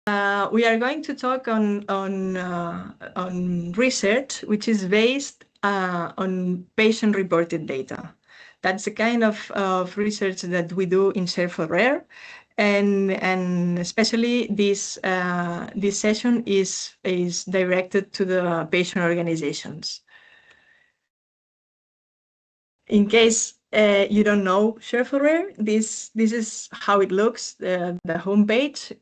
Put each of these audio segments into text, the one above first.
We are going to talk on research which is based on patient-reported data. That's the kind of research that we do in Share4Rare, and especially this session is directed to the patient organizations. In case you don't know Share4Rare, this is how it looks, the homepage.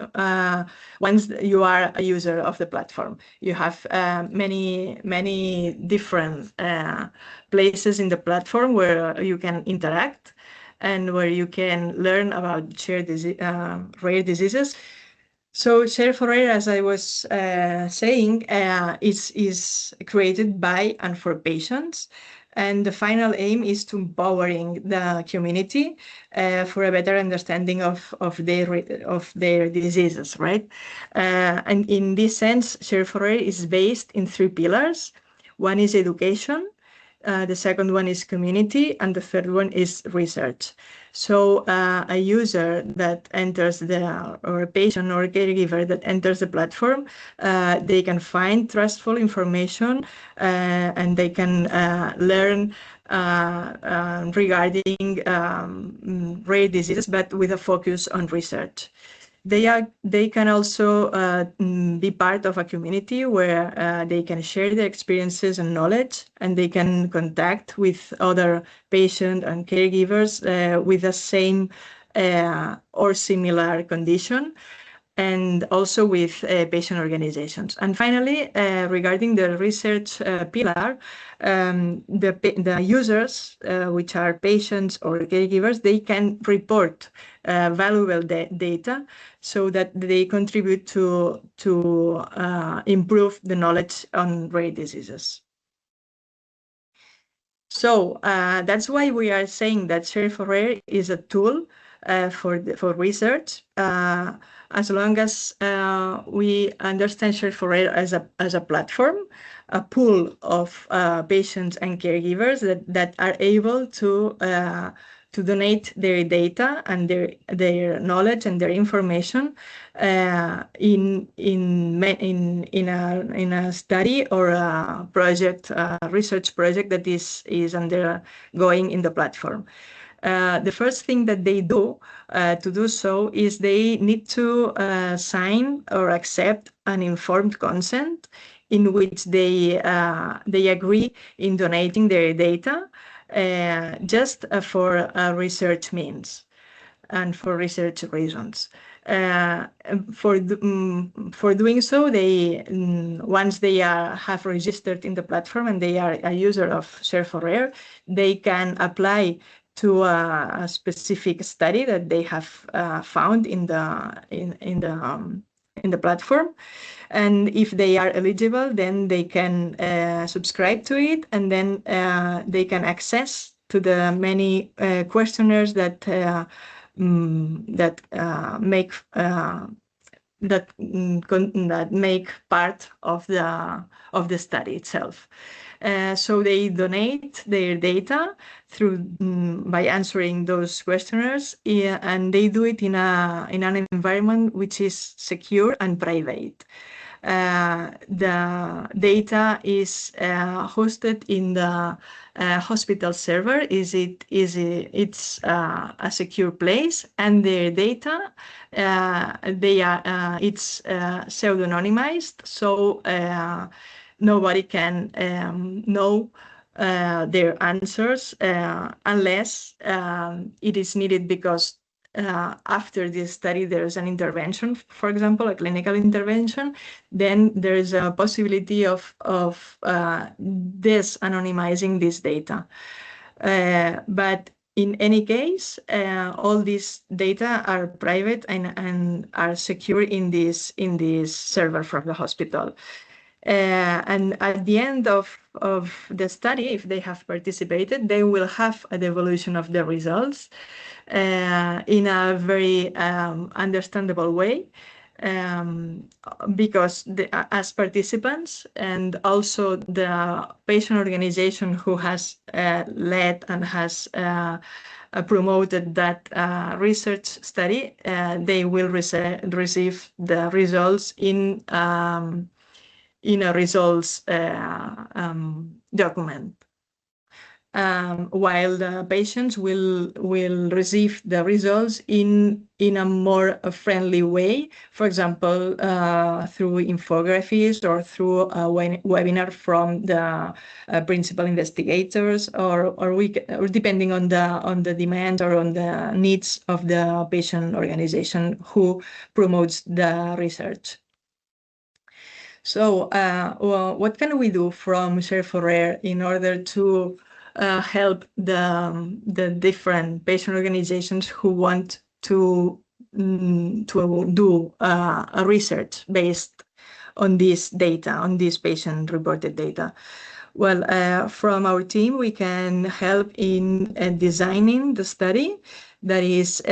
Once you are a user of the platform, you have many different places in the platform where you can interact and where you can learn about rare diseases. So Share4Rare, as I was saying, is created by and for patients. And the final aim is to empowering the community for a better understanding of their diseases, right? And in this sense, Share4Rare is based in 3 pillars. One is education, the second one is community, and the third one is research. So a user that enters or a patient or a caregiver that enters the platform, they can find trustful information and they can learn regarding rare diseases, but with a focus on research. They can also be part of a community where they can share their experiences and knowledge, and they can contact with other patients and caregivers with the same or similar condition, and also with patient organizations. And finally, regarding the research pillar, the users, which are patients or caregivers, they can report valuable data so that they contribute to improve the knowledge on rare diseases. So that's why we are saying that Share4Rare is a tool for research. As long as we understand Share4Rare as a platform, a pool of patients and caregivers that are able to donate their data and their knowledge and their information in a study or a project, a research project that is undergoing in the platform. The first thing that they do to do so is they need to sign or accept an informed consent in which they agree in donating their data just for research means and for research reasons. For doing so, they once they have registered in the platform and they are a user of Share4Rare, they can apply to a specific study that they have found in the platform. And if they are eligible, then they can subscribe to it, and then they can access to the many questionnaires that make part of the study itself. So they donate their data by answering those questionnaires, and they do it in an environment which is secure and private. The data is hosted in the hospital server. It's a secure place, and their data it's pseudonymized, so nobody can know their answers unless it is needed, because after this study there is an intervention, for example, a clinical intervention, then there is a possibility of anonymizing this data. But in any case, all these data are private and are secure in this server from the hospital. And at the end of the study, if they have participated, they will have a devolution of the results in a very understandable way. because as participants, and also the patient organization who has led and has promoted that research study, they will receive the results in a results document. While the patients will receive the results in a more friendly way, for example, through infographies or through a webinar from the principal investigators, or depending on the demand or on the needs of the patient organization who promotes the research. So, well, what can we do from Share4Rare in order to help the different patient organizations who want to do a research based on this data, on this patient-reported data? Well, from our team, we can help in designing the study. That is,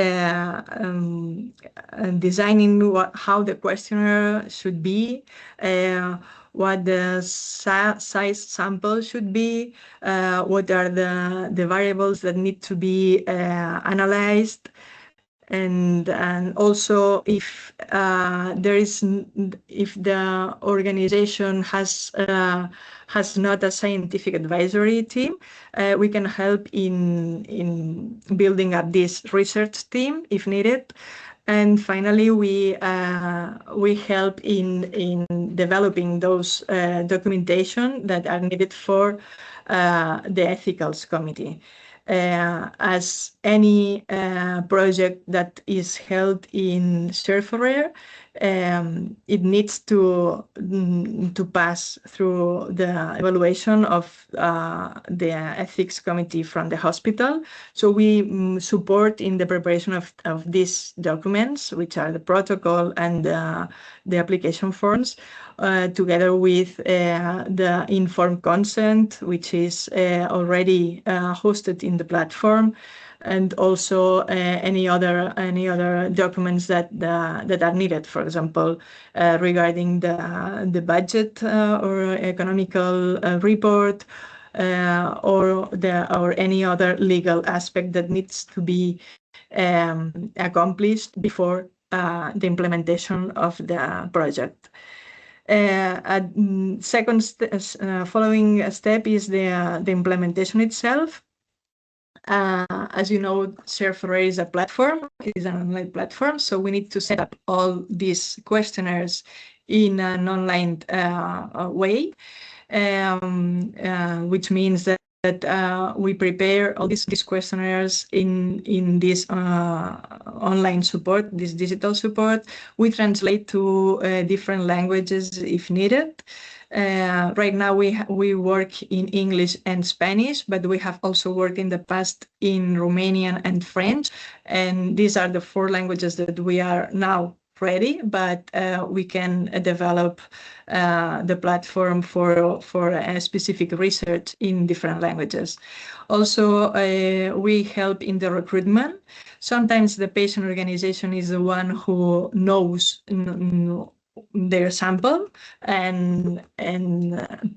designing how the questionnaire should be, what the size sample should be, what are the variables that need to be analyzed, and also if if the organization has not a scientific advisory team, we can help in building up this research team if needed. And finally, we help in developing those documentation that are needed for the Ethicals Committee. As any project that is held in Share4Rare, it needs to pass through the evaluation of the ethics committee from the hospital. So we support in the preparation of these documents, which are the protocol and the application forms, together with the informed consent, which is already hosted in the platform, and also any other documents that are needed, for example, regarding the budget or economical report, or any other legal aspect that needs to be accomplished before the implementation of the project. Following step is the implementation itself. As you know, Share4Rare is a platform. It is an online platform, so we need to set up all these questionnaires in an online way, which means that we prepare all these questionnaires in this online support, this digital support. We translate to different languages if needed. Right now we work in English and Spanish, but we have also worked in the past in Romanian and French, and these are the 4 languages that we are now ready, but we can develop the platform for a specific research in different languages. Also, we help in the recruitment. Sometimes the patient organization is the one who knows their sample and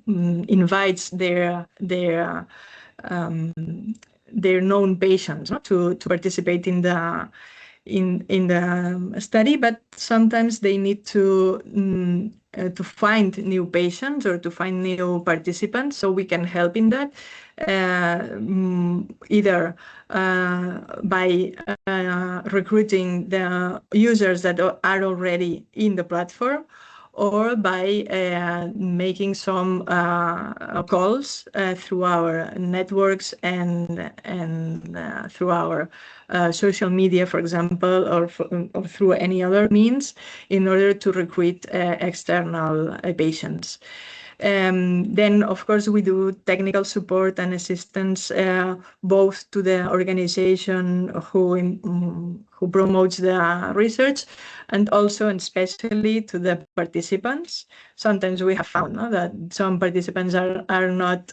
invites their known patients to participate in the study, but sometimes they need to find new patients or to find new participants, so we can help in that, either by recruiting the users that are already in the platform, or by making some calls through our networks and through our social media, for example, or through any other means, in order to recruit external patients. Then, of course, we do technical support and assistance both to the organization who promotes the research, and also and especially to the participants. Sometimes we have found that some participants are not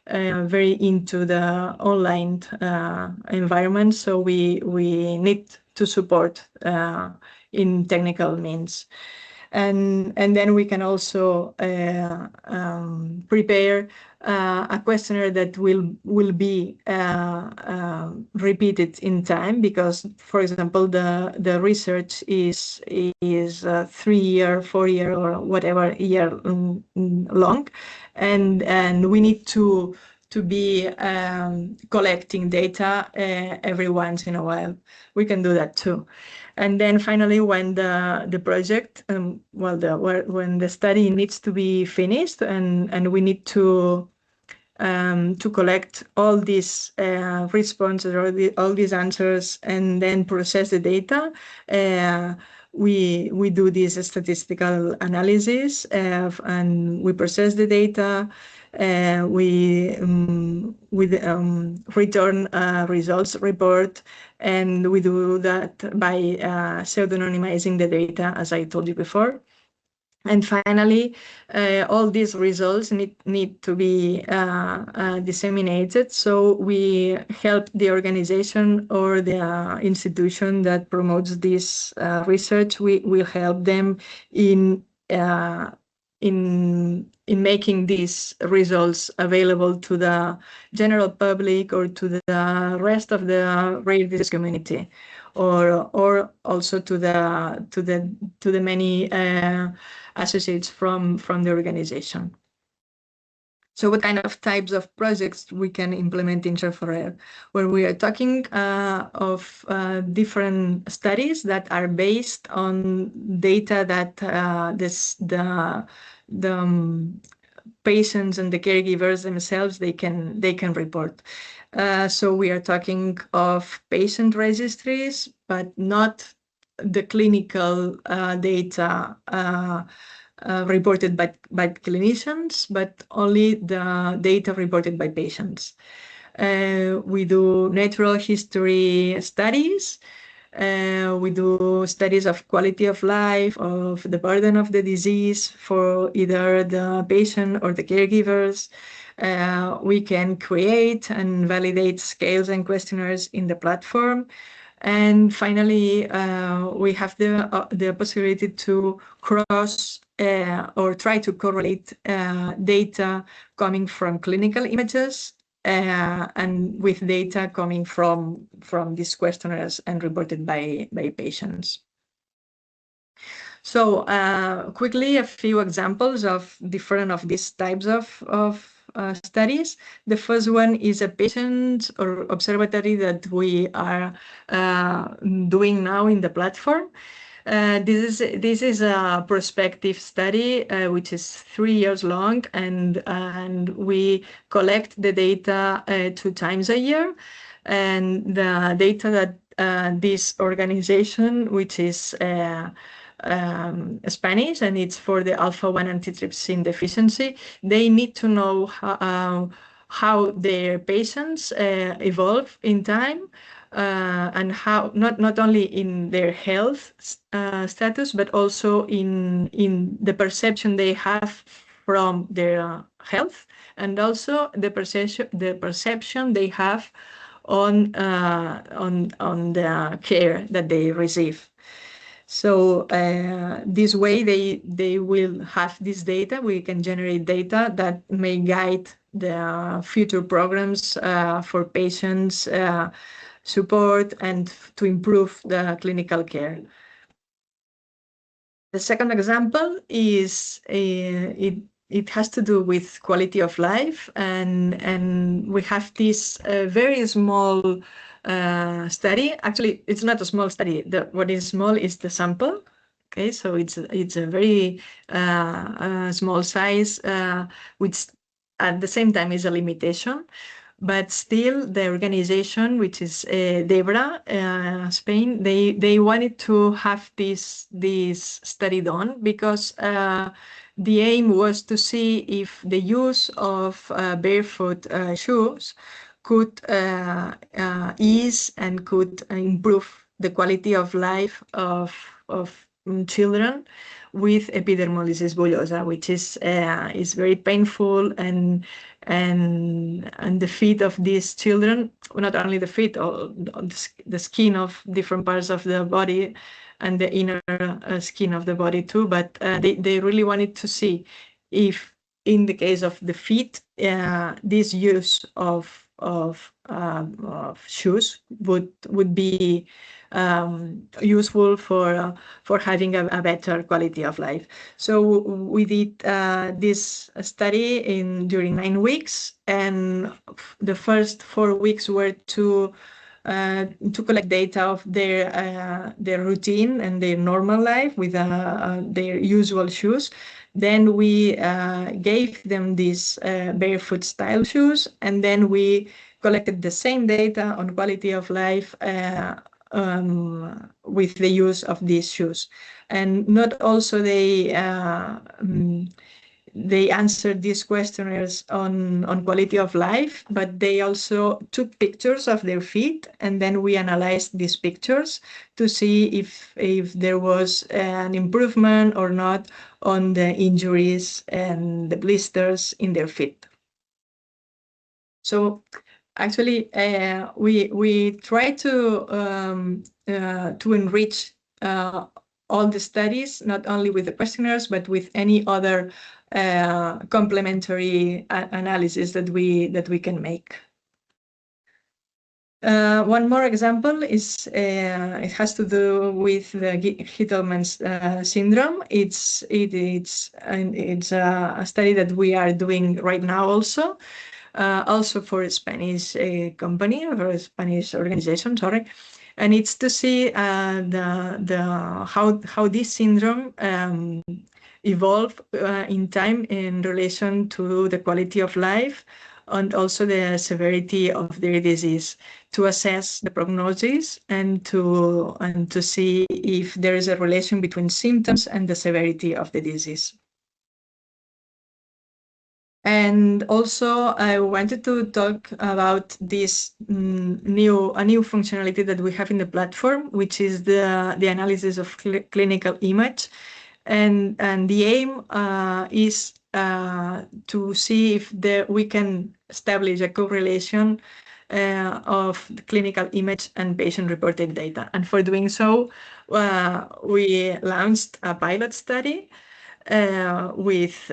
very into the online environment, so we need to support in technical means. And then we can also prepare a questionnaire that will be repeated in time, because, for example, the research is 3 year, 4 year, or whatever year long, and we need to be collecting data every once in a while. We can do that too. And then finally, when the project, when the study needs to be finished, and we need to collect all these responses, or all these answers, and then process the data, we do this statistical analysis, and we process the data. We return a results report, and we do that by pseudonymizing the data, as I told you before. And finally, all these results need to be disseminated. So we help the organization or the institution that promotes this research. We will help them in making these results available to the general public, or to the rest of the rare disease community, or also to the many associates from the organization. So what kind of types of projects we can implement in Share4Rare? Where we are talking of different studies that are based on data that the patients and the caregivers themselves they can report. So we are talking of patient registries, but not the clinical data reported by clinicians, but only the data reported by patients. We do natural history studies. We do studies of quality of life, of the burden of the disease for either the patient or the caregivers. We can create and validate scales and questionnaires in the platform. And finally, we have the possibility to cross or try to correlate data coming from clinical images and with data coming from these questionnaires and reported by patients. So quickly, a few examples of different of these types of studies. The first one is a patient or observatory that we are doing now in the platform. This is a prospective study which is 3 years long, and we collect the data 2 times a year. And the data that this organization, which is Spanish, and it's for the alpha-1 antitrypsin deficiency, they need to know how their patients evolve in time, and how not only in their health status, but also in the perception they have from their health, and also the perception they have on the care that they receive. So this way they will have this data. We can generate data that may guide the future programs for patients support and to improve the clinical care. The second example is it has to do with quality of life, and we have this very small study. Actually, it's not a small study. What is small is the sample. Okay, so it's a very small size, which at the same time is a limitation. But still, the organization, which is DEBRA, Spain, they wanted to have this study done because the aim was to see if the use of barefoot shoes could ease and could improve the quality of life of children with epidermolysis bullosa, which is very painful, and the feet of these children, not only the feet, or the skin of different parts of the body and the inner skin of the body too, but they really wanted to see if, in the case of the feet, this use of shoes would be useful for having a better quality of life. So we did this study during 9 weeks, and the first 4 weeks were to collect data of their routine and their normal life with their usual shoes. Then we gave them these barefoot style shoes, and then we collected the same data on quality of life with the use of these shoes. And not also they answered these questionnaires on quality of life, but they also took pictures of their feet, and then we analyzed these pictures to see if there was an improvement or not on the injuries and the blisters in their feet. So actually, we try to enrich all the studies, not only with the questionnaires, but with any other complementary analysis that we can make. One more example is it has to do with the Gitelman's syndrome. It's a study that we are doing right now also for a Spanish company, or a Spanish organization, sorry. And it's to see how this syndrome evolve in time in relation to the quality of life and also the severity of their disease, to assess the prognosis and to see if there is a relation between symptoms and the severity of the disease. And also, I wanted to talk about this new functionality that we have in the platform, which is the analysis of clinical image. And the aim is to see if we can establish a correlation of the clinical image and patient-reported data. And for doing so, we launched a pilot study with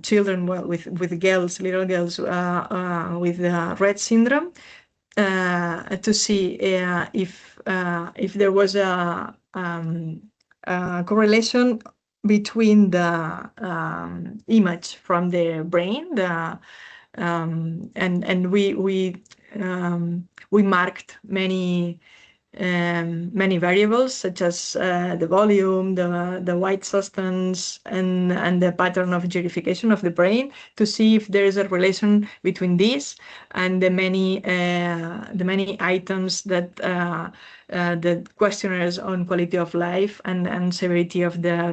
children, with girls, little girls with Rett syndrome, to see if there was a correlation between the image from their brain, and we marked many variables, such as the volume, the white substance, and the pattern of gerification of the brain, to see if there is a relation between these and the many items that the questionnaires on quality of life and severity of the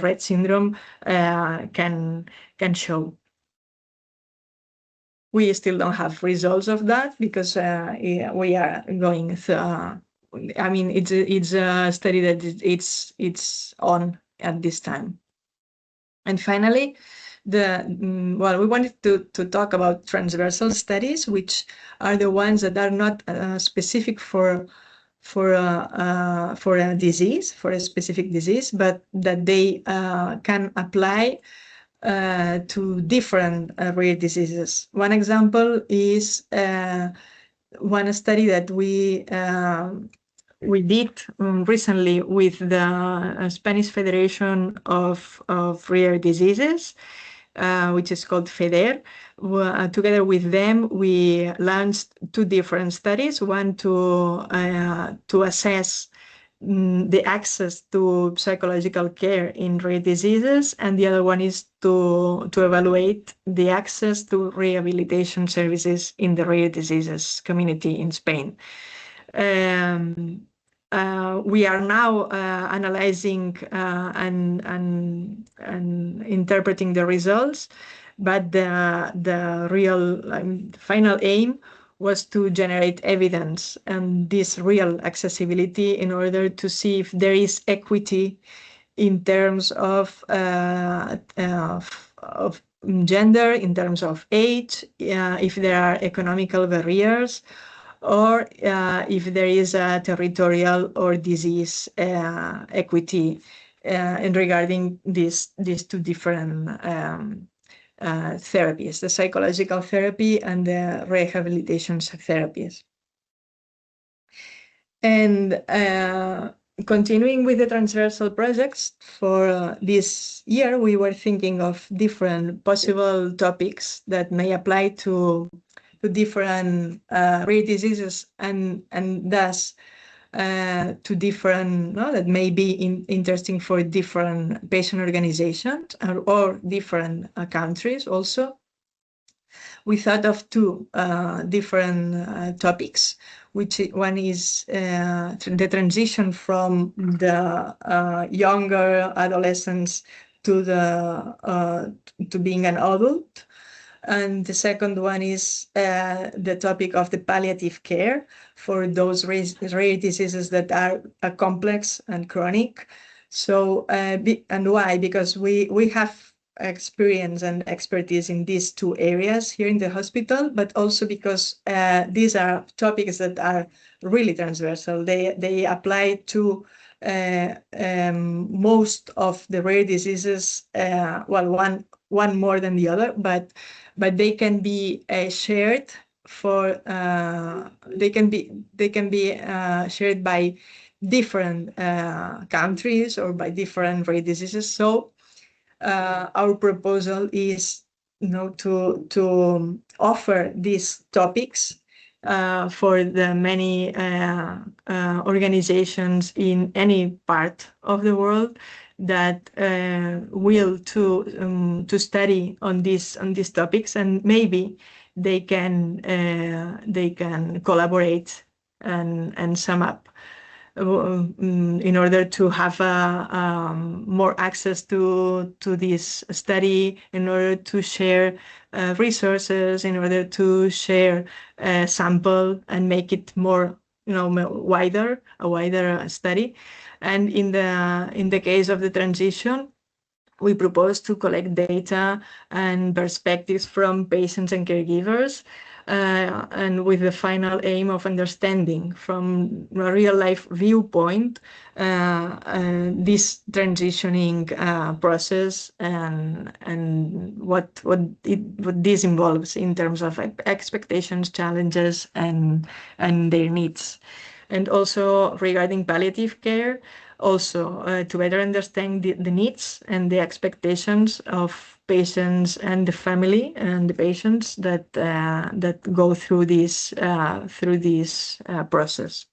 Rett syndrome can show. We still don't have results of that because we are going through. I mean, it's a study that it's on at this time. And finally, we wanted to talk about transversal studies, which are the ones that are not specific for a disease, for a specific disease, but that they can apply to different rare diseases. One example is one study that we did recently with the Spanish Federation of Rare Diseases, which is called FEDER. Together with them, we launched 2 different studies, one to assess the access to psychological care in rare diseases, and the other one is to evaluate the access to rehabilitation services in the rare diseases community in Spain. We are now analyzing and interpreting the results, but the real final aim was to generate evidence and this real accessibility in order to see if there is equity in terms of gender, in terms of age, if there are economical barriers, or if there is a territorial or disease equity in regarding these two different therapies, the psychological therapy and the rehabilitation therapies. And continuing with the transversal projects for this year, we were thinking of different possible topics that may apply to different rare diseases and thus to different, no, that may be interesting for different patient organizations or different countries also. We thought of two different topics, which one is the transition from the younger adolescents to to being an adult. And the second one is the topic of the palliative care for those rare diseases that are complex and chronic. So, and why? Because we have experience and expertise in these two areas here in the hospital, but also because these are topics that are really transversal. They apply to most of the rare diseases, well, one more than the other, but they can be shared for they can be shared by different countries or by different rare diseases. So our proposal is, to offer these topics for the many organizations in any part of the world that will to study on these topics, and maybe they can collaborate and sum up in order to have more access to this study, in order to share resources, in order to share sample and make it more, a wider study. And in the case of the transition, we propose to collect data and perspectives from patients and caregivers, and with the final aim of understanding from a real life viewpoint this transitioning process and what this involves in terms of expectations, challenges, and their needs. And also regarding palliative care, also to better understand the needs and the expectations of patients and the family and the patients that go through this process.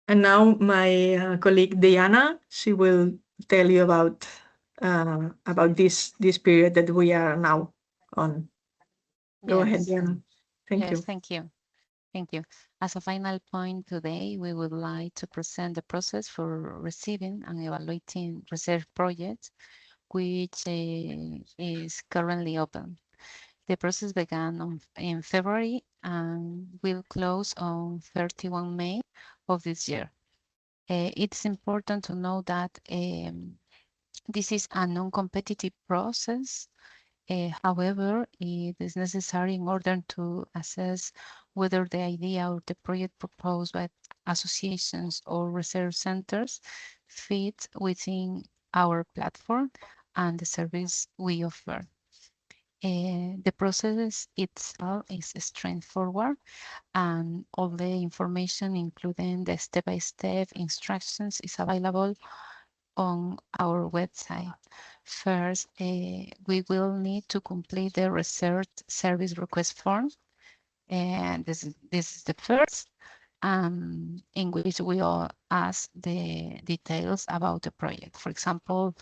And now my colleague Diana, she will tell you about this period that we are now on. Go ahead, Diana. Thank you. Thank you. Thank you. As a final point today, we would like to present the process for receiving and evaluating research projects, which is currently open. The process began in February and will close on 31 May of this year. It's important to know that this is a non-competitive process. However, it is necessary in order to assess whether the idea or the project proposed by associations or research centers fit within our platform and the service we offer. The process itself is straightforward, and all the information, including the step-by-step instructions, is available on our website. First, we will need to complete the research service request form, and this is the first, in which we all ask the details about the project. For example,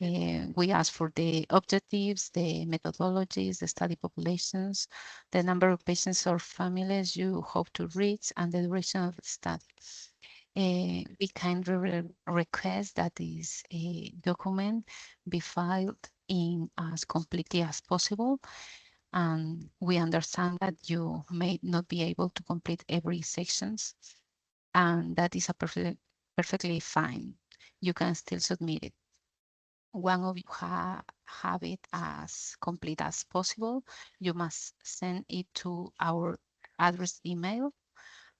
we ask for the objectives, the methodologies, the study populations, the number of patients or families you hope to reach, and the duration of the study. We kindly request that this document be filed in as completely as possible, And we understand that you may not be able to complete every sections, and that is a perfectly fine. You can still submit it. One of you have it as complete as possible. You must send it to our address email.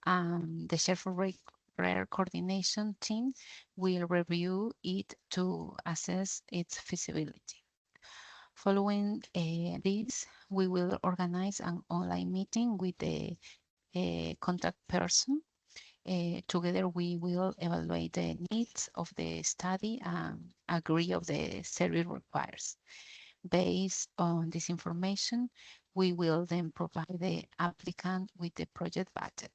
The Rare Coordination team will review it to assess its feasibility. Following this, we will organize an online meeting with the contact person. Together, we will evaluate the needs of the study and agree of the service requires. Based on this information, we will then provide the applicant with the project budget.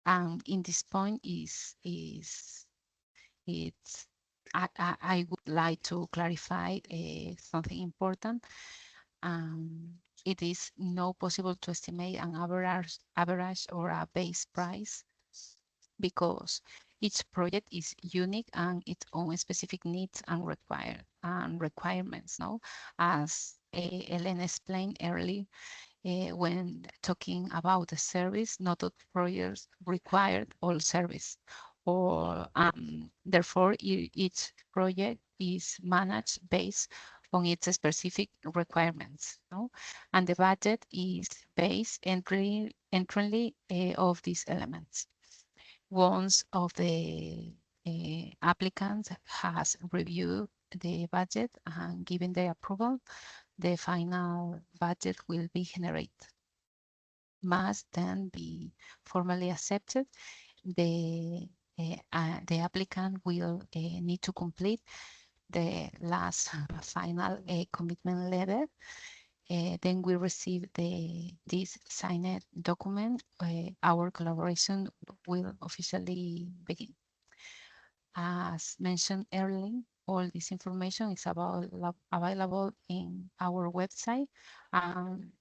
And in this point I would like to clarify something important. It is not possible to estimate an average or a base price, because each project is unique and its own specific needs and requirements. No, as Elena explained earlier, when talking about the service, not all projects required all service, or therefore each project is managed based on its specific requirements. No? And the budget is based entirely of these elements. Once of the applicants has reviewed the budget and given the approval, the final budget will be generated. Must then be formally accepted. The applicant will need to complete the last final commitment letter. Then we receive this signed document. Our collaboration will officially begin. As mentioned earlier, all this information is available in our website.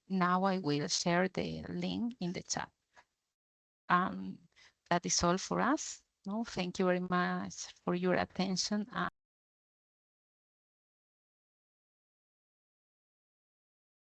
Now I will share the link in the chat. That is all for us. No, thank you very much for your attention.